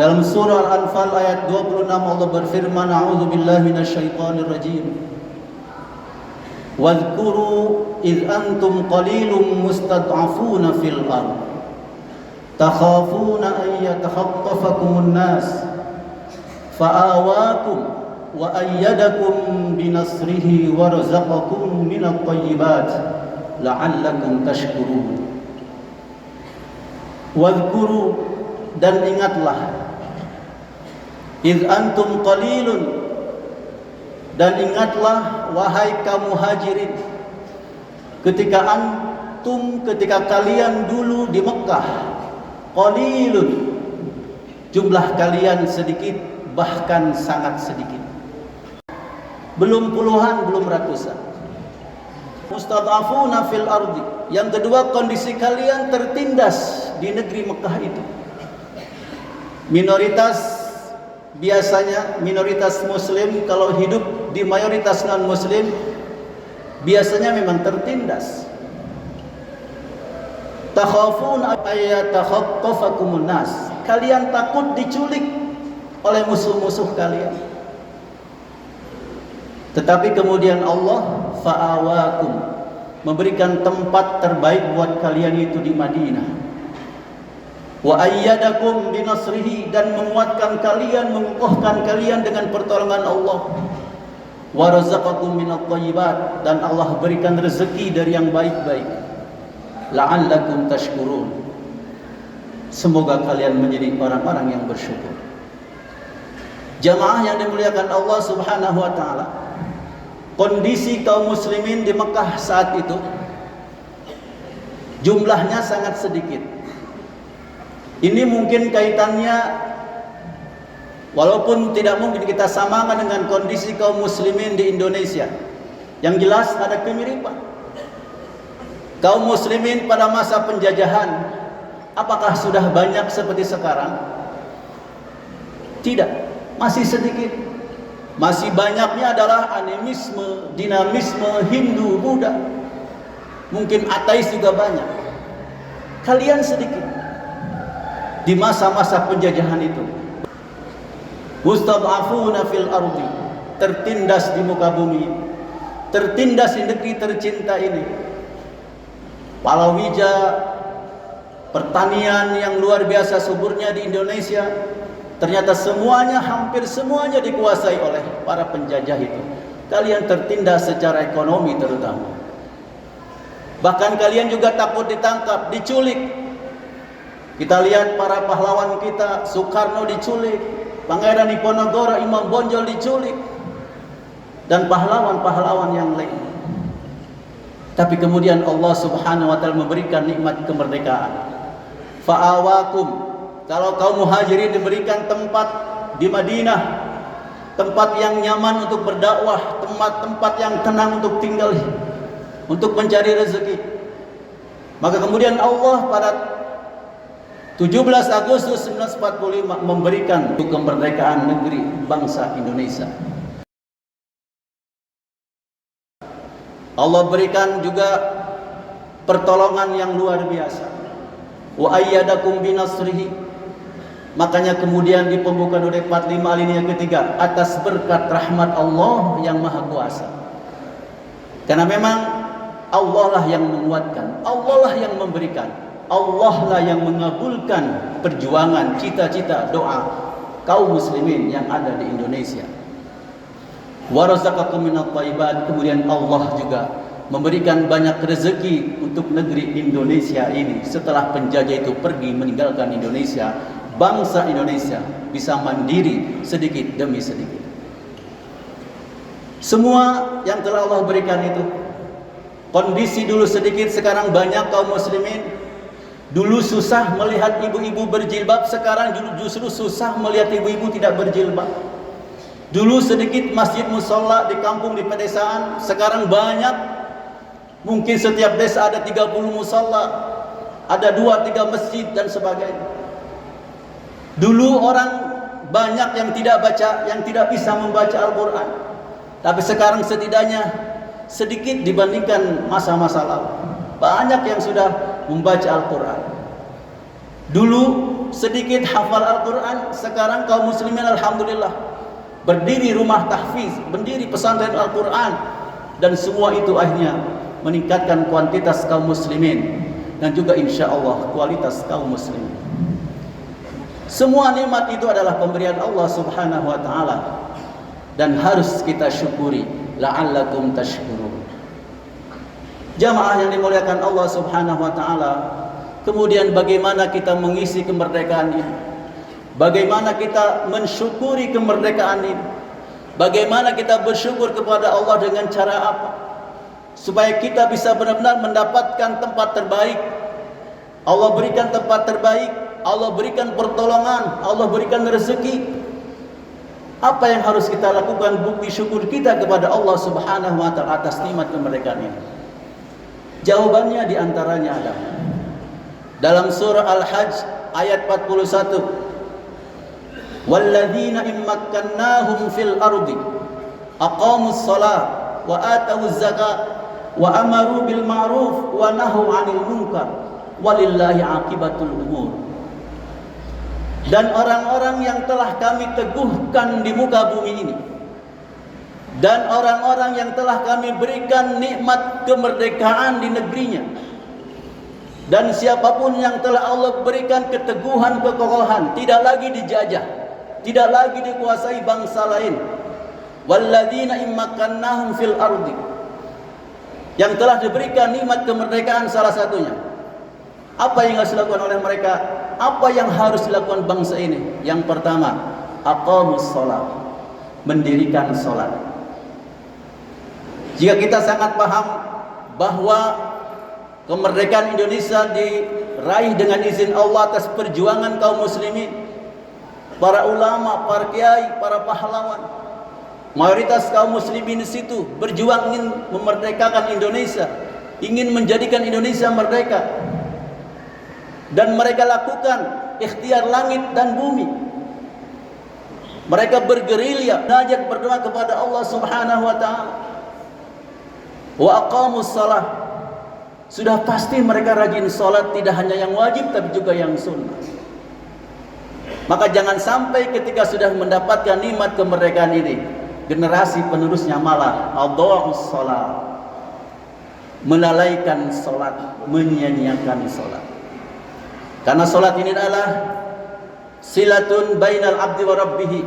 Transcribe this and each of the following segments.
Dalam surah Al-Anfal ayat 26 Allah berfirman, A'udzubillahi minasyaitonirrajim. Wadhkuru idh antum qalilun mustad'afuna fil ardh takhafuna an yatakhattafakumun nas fa'awakum wa ayyadakum binasrihi warzaqakum minat thayyibat la'allakum tashkurun. Wadhkuru, dan ingatlah, idh antum qalilun, dan ingatlah wahai kaum muhajirin, ketika kalian dulu di Mekah, qalilun, jumlah kalian sedikit, bahkan sangat sedikit, belum puluhan, belum ratusan. Mustad'afuna fil ardi, yang kedua kondisi kalian tertindas di negeri Mekah itu. Minoritas, biasanya minoritas muslim kalau hidup di mayoritas non muslim biasanya memang tertindas. Takhafun ayatakhattafakumun nas, kalian takut diculik oleh musuh-musuh kalian. Tetapi kemudian Allah fa'awakum, memberikan tempat terbaik buat kalian itu di Madinah. Wa ayyadakum binasrihi, dan menguatkan kalian, mengukuhkan kalian dengan pertolongan Allah. Wa razaqakum minat thayyibat, dan Allah berikan rezeki dari yang baik-baik. La'allakum tashkurun, semoga kalian menjadi orang-orang yang bersyukur. Jamaah yang dimuliakan Allah Subhanahu wa taala, kondisi kaum muslimin di Mekah saat itu jumlahnya sangat sedikit. Ini mungkin kaitannya, walaupun tidak mungkin kita samakan dengan kondisi kaum muslimin di Indonesia. Yang jelas ada kemiripan. Kaum muslimin pada masa penjajahan, apakah sudah banyak seperti sekarang? Tidak, masih sedikit. Masih banyaknya adalah animisme, dinamisme, Hindu, Buddha. Mungkin ateis juga banyak. Kalian sedikit di masa-masa penjajahan itu. Mustad'afuna fil ardi, tertindas di muka bumi, tertindas di negeri tercinta ini. Palawija, pertanian yang luar biasa suburnya di Indonesia, ternyata semuanya, hampir semuanya dikuasai oleh para penjajah itu. Kalian tertindas secara ekonomi terutama. Bahkan kalian juga takut ditangkap, diculik. Kita lihat para pahlawan kita, Soekarno diculik, Pangeran Diponegoro, Imam Bonjol diculik, dan pahlawan-pahlawan yang lain. Tapi kemudian Allah Subhanahu wa taala memberikan nikmat kemerdekaan. Fa'awakum, kalau kaum muhajirin diberikan tempat di Madinah, tempat yang nyaman untuk berdakwah, tempat yang tenang untuk tinggal, untuk mencari rezeki. Maka kemudian Allah pada 17 Agustus 1945 memberikan kemerdekaan negeri bangsa Indonesia. Allah berikan juga pertolongan yang luar biasa. Wa ayyadakum binasrihi. Makanya kemudian di pembukaan UUD 45 alinea ketiga, atas berkat rahmat Allah yang Maha Kuasa. Karena memang Allah lah yang menguatkan, Allah lah yang memberikan, Allah lah yang mengabulkan perjuangan, cita-cita, doa kaum muslimin yang ada di Indonesia. Wa razaqakum minat thayyibat, kemudian Allah juga memberikan banyak rezeki untuk negeri Indonesia ini. Setelah penjajah itu pergi meninggalkan Indonesia, bangsa Indonesia bisa mandiri sedikit demi sedikit. Semua yang telah Allah berikan itu, kondisi dulu sedikit, sekarang banyak kaum muslimin. Dulu susah melihat ibu-ibu berjilbab, sekarang justru susah melihat ibu-ibu tidak berjilbab. Dulu sedikit masjid musola di kampung, di pedesaan, sekarang banyak. Mungkin setiap desa ada 30 musola, ada 2-3 masjid dan sebagainya. Dulu orang banyak yang tidak baca, yang tidak bisa membaca Al-Quran. Tapi sekarang setidaknya sedikit dibandingkan masa-masa lalu. Banyak yang sudah membaca Al-Quran. Dulu sedikit hafal Al-Quran, sekarang kaum muslimin alhamdulillah berdiri rumah tahfiz, berdiri pesantren Al-Quran, dan semua itu akhirnya meningkatkan kuantitas kaum muslimin dan juga insya Allah kualitas kaum muslimin. Semua nikmat itu adalah pemberian Allah Subhanahu wa taala dan harus kita syukuri, la'allakum tashkurun. Jamaah yang dimuliakan Allah Subhanahu wa taala, kemudian bagaimana kita mengisi kemerdekaan ini? Bagaimana kita mensyukuri kemerdekaan ini? Bagaimana kita bersyukur kepada Allah dengan cara apa? Supaya kita bisa benar-benar mendapatkan tempat terbaik. Allah berikan tempat terbaik, Allah berikan pertolongan, Allah berikan rezeki. Apa yang harus kita lakukan bukti syukur kita kepada Allah Subhanahu wa taala atas nikmat kemerdekaan ini? Jawabannya diantaranya adalah dalam surah Al-Hajj ayat 41. Walladzina immakkannahum fil ardi aqamus shalah wa atawuz zakat wa amaru bil ma'ruf wa nahu 'anil munkar walillahi 'aqibatul umur. Dan orang-orang yang telah kami teguhkan di muka bumi ini, dan orang-orang yang telah kami berikan nikmat kemerdekaan di negerinya, dan siapapun yang telah Allah berikan keteguhan, kekokohan, tidak lagi dijajah, tidak lagi dikuasai bangsa lain. Walladzina immakannahum fil ardi, yang telah diberikan nikmat kemerdekaan salah satunya. Apa yang harus dilakukan oleh mereka? Apa yang harus dilakukan bangsa ini? Yang pertama, aqamus shalah, mendirikan salat. Jika kita sangat paham bahwa kemerdekaan Indonesia diraih dengan izin Allah atas perjuangan kaum muslimin, para ulama, para kiai, para pahlawan, mayoritas kaum muslimin di situ berjuang ingin memerdekakan Indonesia, ingin menjadikan Indonesia merdeka. Dan mereka lakukan ikhtiar langit dan bumi. Mereka bergerilya, munajat, berdoa kepada Allah Subhanahu wa taala. Wa aqamus shalah. Sudah pasti mereka rajin salat, tidak hanya yang wajib tapi juga yang sunnah. Maka jangan sampai ketika sudah mendapatkan nikmat kemerdekaan ini, generasi penerusnya malah adha'us shalah, melalaikan salat, menyia-nyiakan salat. Karena salat ini adalah silatun bainal abdi wa rabbih,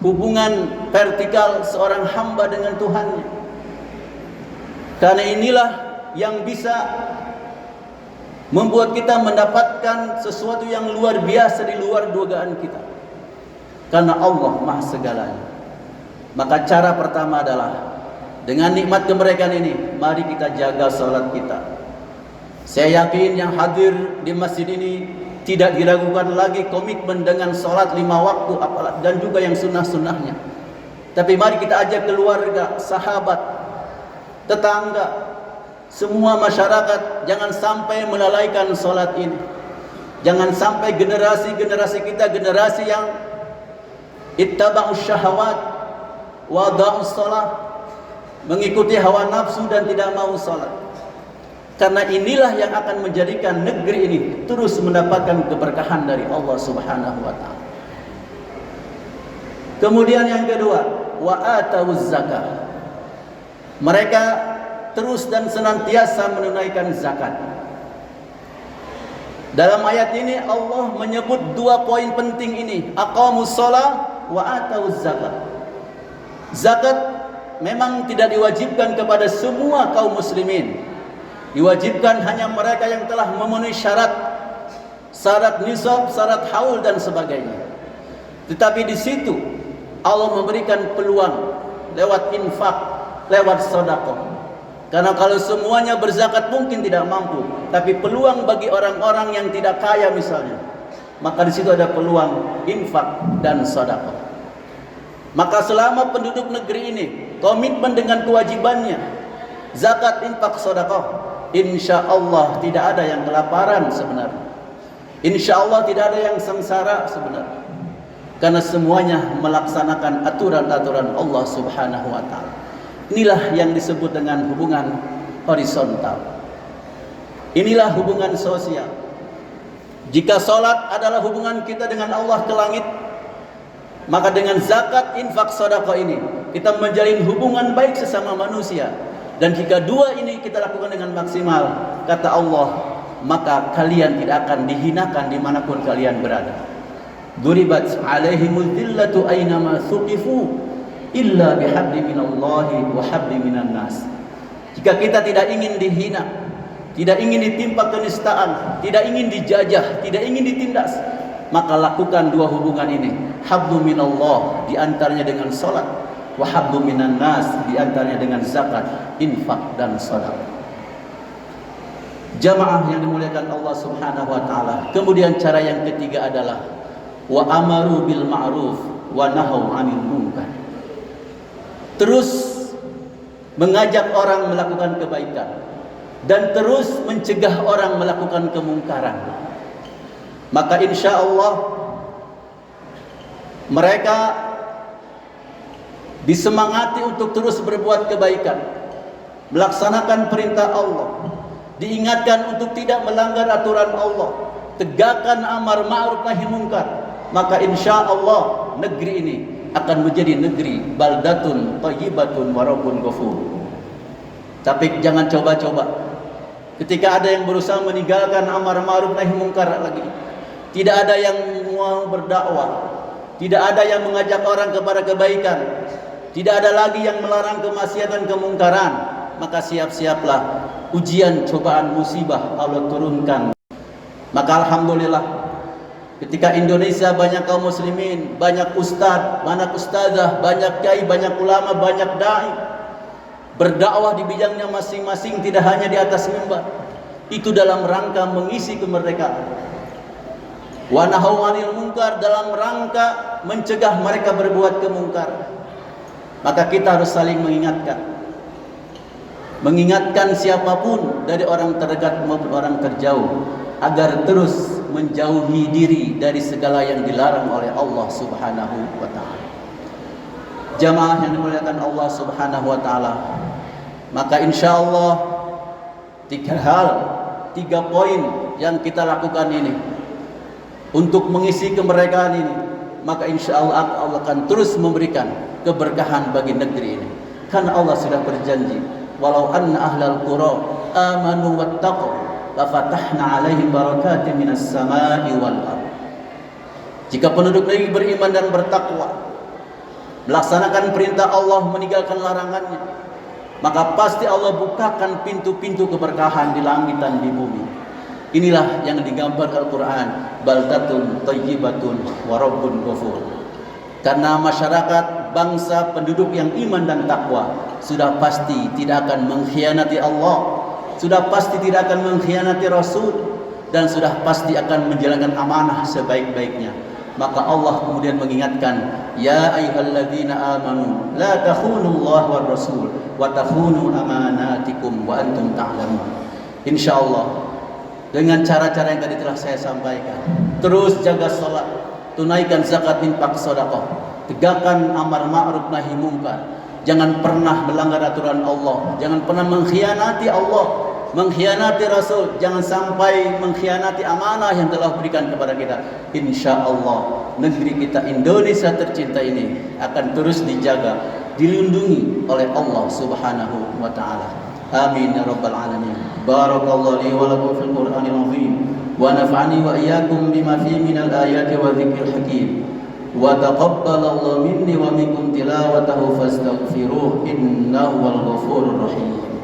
hubungan vertikal seorang hamba dengan Tuhannya. Karena inilah yang bisa membuat kita mendapatkan sesuatu yang luar biasa di luar dugaan kita. Karena Allah Maha segalanya. Maka cara pertama adalah dengan nikmat kemerdekaan ini, mari kita jaga salat kita. Saya yakin yang hadir di masjid ini tidak diragukan lagi komitmen dengan sholat 5 waktu dan juga yang sunnah-sunnahnya. Tapi mari kita ajak keluarga, sahabat, tetangga, semua masyarakat, jangan sampai melalaikan sholat ini. Jangan sampai generasi-generasi kita generasi yang ittaba'us syahawat wa da'us sholat, mengikuti hawa nafsu dan tidak mau sholat. Karena inilah yang akan menjadikan negeri ini terus mendapatkan keberkahan dari Allah Subhanahu wa taala. Kemudian yang kedua, wa atawuz zakat. Mereka terus dan senantiasa menunaikan zakat. Dalam ayat ini Allah menyebut 2 poin penting ini, aqamus shalah wa atawuz zakat. Zakat memang tidak diwajibkan kepada semua kaum muslimin. Diwajibkan hanya mereka yang telah memenuhi syarat nisab, syarat haul dan sebagainya. Tetapi di situ Allah memberikan peluang lewat infak, lewat sedekah. Karena kalau semuanya berzakat mungkin tidak mampu, tapi peluang bagi orang-orang yang tidak kaya misalnya, maka di situ ada peluang infak dan sedekah. Maka selama penduduk negeri ini komitmen dengan kewajibannya zakat, infak, sedekah, insya Allah tidak ada yang kelaparan sebenarnya. Insya Allah tidak ada yang sengsara sebenarnya. Karena semuanya melaksanakan aturan-aturan Allah Subhanahu wa taala. Inilah yang disebut dengan hubungan horizontal. Inilah hubungan sosial. Jika salat adalah hubungan kita dengan Allah ke langit, maka dengan zakat, infak, sedekah ini kita menjalin hubungan baik sesama manusia. Dan jika dua ini kita lakukan dengan maksimal, kata Allah, maka kalian tidak akan dihinakan dimanapun kalian berada. Duribat alaihimul dhillatu aynama thuqifu illa bihabli minallahi wa habli minan nas. Jika kita tidak ingin dihina, tidak ingin ditimpa kenistaan, tidak ingin dijajah, tidak ingin ditindas, maka lakukan dua hubungan ini. Hablu minallah, diantaranya dengan salat, wa hablu minan nas, diantaranya dengan zakat, infak dan sedekah. Jamaah yang dimuliakan Allah Subhanahu wa taala. Kemudian cara yang ketiga adalah wa amaru bil ma'ruf wa nahau 'anil munkar. Terus mengajak orang melakukan kebaikan dan terus mencegah orang melakukan kemungkaran. Maka insya Allah mereka disemangati untuk terus berbuat kebaikan, melaksanakan perintah Allah, diingatkan untuk tidak melanggar aturan Allah, tegakkan amar ma'ruf nahi munkar. Maka insya Allah negeri ini akan menjadi negeri baldatun thayyibatun wa rabbun ghafur. Tapi jangan coba-coba. Ketika ada yang berusaha meninggalkan amar ma'ruf nahi munkar lagi, tidak ada yang mau berdakwah, tidak ada yang mengajak orang kepada kebaikan, tidak ada lagi yang melarang kemaksiatan kemungkaran, maka siap-siaplah ujian, cobaan, musibah Allah turunkan. Maka alhamdulillah, ketika Indonesia banyak kaum muslimin, banyak ustaz, banyak ustazah, banyak kiai, banyak ulama, banyak dai berdakwah di bidangnya masing-masing, tidak hanya di atas mimbar. Itu dalam rangka mengisi kemerdekaan. Wa nahau 'anil munkar, dalam rangka mencegah mereka berbuat kemungkar. Maka kita harus saling mengingatkan siapapun, dari orang terdekat maupun orang terjauh, agar terus menjauhi diri dari segala yang dilarang oleh Allah Subhanahu wa taala. Jamaah yang dimuliakan Allah Subhanahu wa taala, maka insyaallah tiga poin yang kita lakukan ini untuk mengisi kemerdekaan ini, maka insyaallah Allah akan terus memberikan keberkahan bagi negeri ini. Karena Allah sudah berjanji, walau anna ahlal qura amanu wattaqu lafatahna 'alaihim barakatin minas sama'i wal ardh. Jika penduduk negeri beriman dan bertakwa, melaksanakan perintah Allah, meninggalkan larangannya, maka pasti Allah bukakan pintu-pintu keberkahan di langit dan di bumi. Inilah yang digambar Al-Quran, baldatun thayyibatun wa rabbun ghafur. Karena masyarakat, bangsa, penduduk yang iman dan takwa sudah pasti tidak akan mengkhianati Allah, sudah pasti tidak akan mengkhianati Rasul, dan sudah pasti akan menjalankan amanah sebaik-baiknya. Maka Allah kemudian mengingatkan, ya ayyuhalladzina amanu la takhunullaha war rasul wa takhunu amanatikum wa antum ta'lamun. Insyaallah dengan cara-cara yang tadi telah saya sampaikan, terus jaga salat, tunaikan zakat, infak, sedekah, tegakkan amar ma'ruf nahi munkar, jangan pernah melanggar aturan Allah, jangan pernah mengkhianati Allah, mengkhianati Rasul, jangan sampai mengkhianati amanah yang telah berikan kepada kita. Insyaallah negeri kita Indonesia tercinta ini akan terus dijaga, dilindungi oleh Allah Subhanahu wa taala. Amin ya rabbal alamin. Barakallahu li wa lakum fil Qur'anil azim wa nafa'ani wa iyyakum bima fihi minal ayati wa dzikril hakim. Wa taqabbalallahu minni wa minkum tilawatahu fastaghfiruh innahu wal ghafurur rahim.